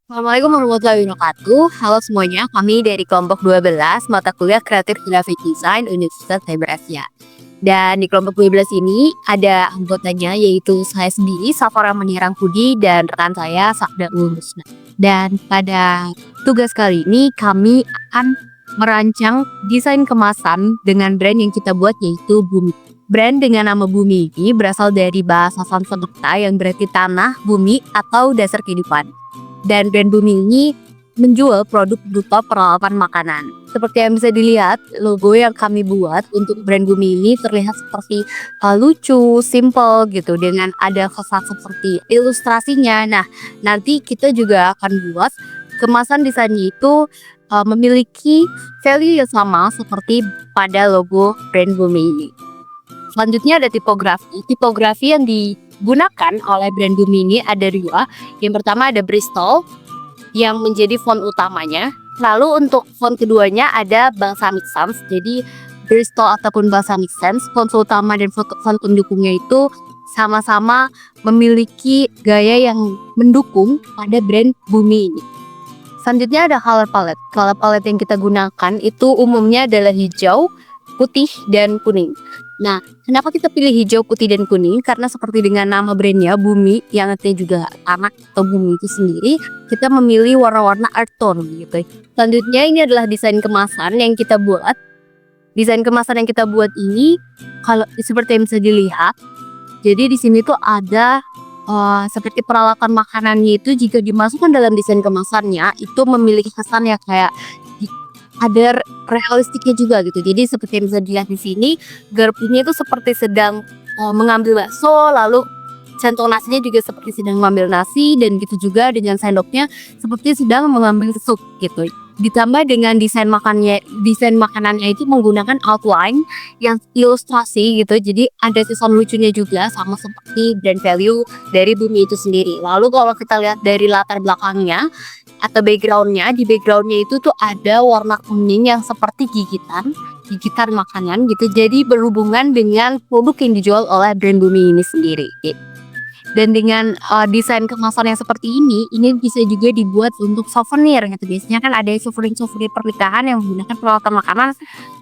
Assalamualaikum warahmatullahi wabarakatuh. Halo semuanya, kami dari kelompok 12 mata kuliah Kreatif Graphic Design Universitas Cyber Asia. Dan di kelompok 12 ini ada anggotanya yaitu saya sendiri, Safara Manirangkudi, dan rekan saya, Sakda Ulusna. Dan pada tugas kali ini kami akan merancang desain kemasan dengan brand yang kita buat yaitu Bumi. Brand dengan nama Bumi ini berasal dari bahasa Sanskerta yang berarti tanah, bumi, atau dasar kehidupan. Dan brand Bumi ini menjual produk berupa peralatan makanan. Seperti yang bisa dilihat, logo yang kami buat untuk brand Bumi ini terlihat seperti lucu, simple gitu, dengan ada kesan seperti ilustrasinya. Nah, nanti kita juga akan buat kemasan desainnya itu memiliki value yang sama seperti pada logo brand Bumi ini. Selanjutnya ada tipografi. Tipografi yang digunakan oleh brand Bumi ini ada dua. Yang pertama ada Bristol yang menjadi font utamanya. Lalu untuk font keduanya ada Balsamic Sans. Jadi Bristol ataupun Balsamic Sans, font utama dan font pendukungnya itu sama-sama memiliki gaya yang mendukung pada brand Bumi ini. Selanjutnya ada color palette. Color palette yang kita gunakan itu umumnya adalah hijau, putih, dan kuning. Nah, kenapa kita pilih hijau, putih, dan kuning? Karena seperti dengan nama brandnya Bumi, yang artinya juga tanah atau bumi itu sendiri, kita memilih warna-warna earth tone gitu. Selanjutnya ini adalah desain kemasan yang kita buat. Desain kemasan yang kita buat ini, kalau seperti yang bisa dilihat, jadi di sini tuh ada seperti peralatan makanannya itu jika dimasukkan dalam desain kemasannya itu memiliki kesan ya kayak ada realistiknya juga gitu. Jadi seperti yang bisa dilihat di sini, garpunya itu seperti sedang mengambil bakso, lalu centong nasinya juga seperti sedang mengambil nasi, dan gitu juga dengan sendoknya seperti sedang mengambil sup gitu. Ditambah dengan desain makanannya itu menggunakan outline yang ilustrasi gitu. Jadi ada kesan lucunya juga sama seperti brand value dari Bumi itu sendiri. Lalu kalau kita lihat dari latar belakangnya atau backgroundnya, di backgroundnya itu tuh ada warna kuning yang seperti gigitan makanan gitu. Jadi berhubungan dengan produk yang dijual oleh brand Bumi ini sendiri gitu. Dan dengan desain kemasan yang seperti ini bisa juga dibuat untuk souvenir gitu. Biasanya kan ada souvenir pernikahan yang menggunakan peralatan makanan,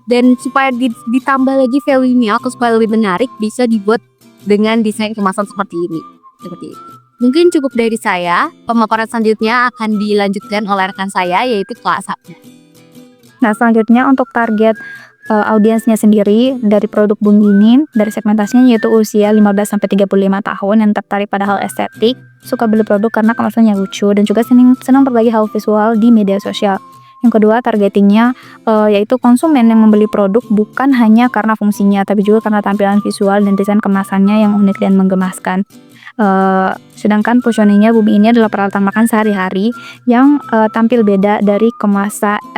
dan supaya ditambah lagi value-nya atau supaya lebih menarik bisa dibuat dengan desain kemasan seperti ini. Seperti itu. Mungkin cukup dari saya. Pemaparan selanjutnya akan dilanjutkan oleh rekan saya yaitu Kak Sabda. Nah, selanjutnya untuk target audiensnya sendiri dari produk Bumi ini, dari segmentasinya yaitu usia 15-35 tahun yang tertarik pada hal estetik, suka beli produk karena kemasannya lucu, dan juga senang berbagi hal visual di media sosial. Yang kedua, targetingnya yaitu konsumen yang membeli produk bukan hanya karena fungsinya, tapi juga karena tampilan visual dan desain kemasannya yang unik dan menggemaskan. Sedangkan positioningnya Bumi ini adalah peralatan makan sehari-hari yang tampil beda dari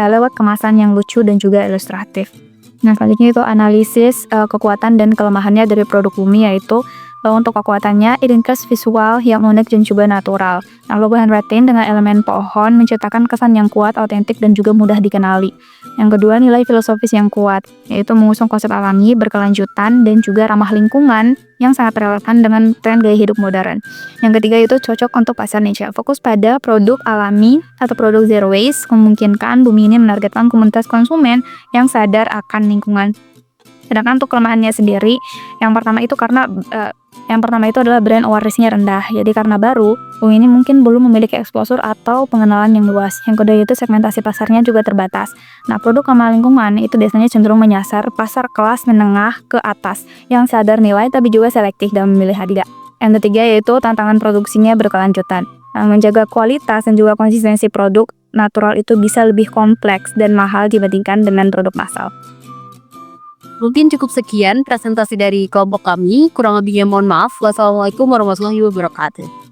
lewat kemasan yang lucu dan juga ilustratif. Nah, selanjutnya itu analisis kekuatan dan kelemahannya dari produk Bumi, yaitu untuk kekuatannya identitas visual yang unik dan juga natural. Nah, logo handwriting dengan elemen pohon menciptakan kesan yang kuat, otentik, dan juga mudah dikenali. Yang kedua, nilai filosofis yang kuat, yaitu mengusung konsep alami, berkelanjutan, dan juga ramah lingkungan yang sangat relevan dengan tren gaya hidup modern. Yang ketiga itu cocok untuk pasar niche, fokus pada produk alami atau produk zero waste, memungkinkan Bumi ini menargetkan komunitas konsumen yang sadar akan lingkungan. Sedangkan untuk kelemahannya sendiri, yang pertama itu adalah brand awareness-nya rendah. Jadi karena baru, Bumi ini mungkin belum memiliki exposure atau pengenalan yang luas. Yang kedua itu segmentasi pasarnya juga terbatas. Nah, produk ramah lingkungan itu biasanya cenderung menyasar pasar kelas menengah ke atas yang sadar nilai tapi juga selektif dalam memilih harga. Yang ketiga yaitu tantangan produksinya berkelanjutan. Nah, menjaga kualitas dan juga konsistensi produk natural itu bisa lebih kompleks dan mahal dibandingkan dengan produk massal. Mungkin cukup sekian presentasi dari kelompok kami. Kurang lebihnya mohon maaf. Wassalamualaikum warahmatullahi wabarakatuh.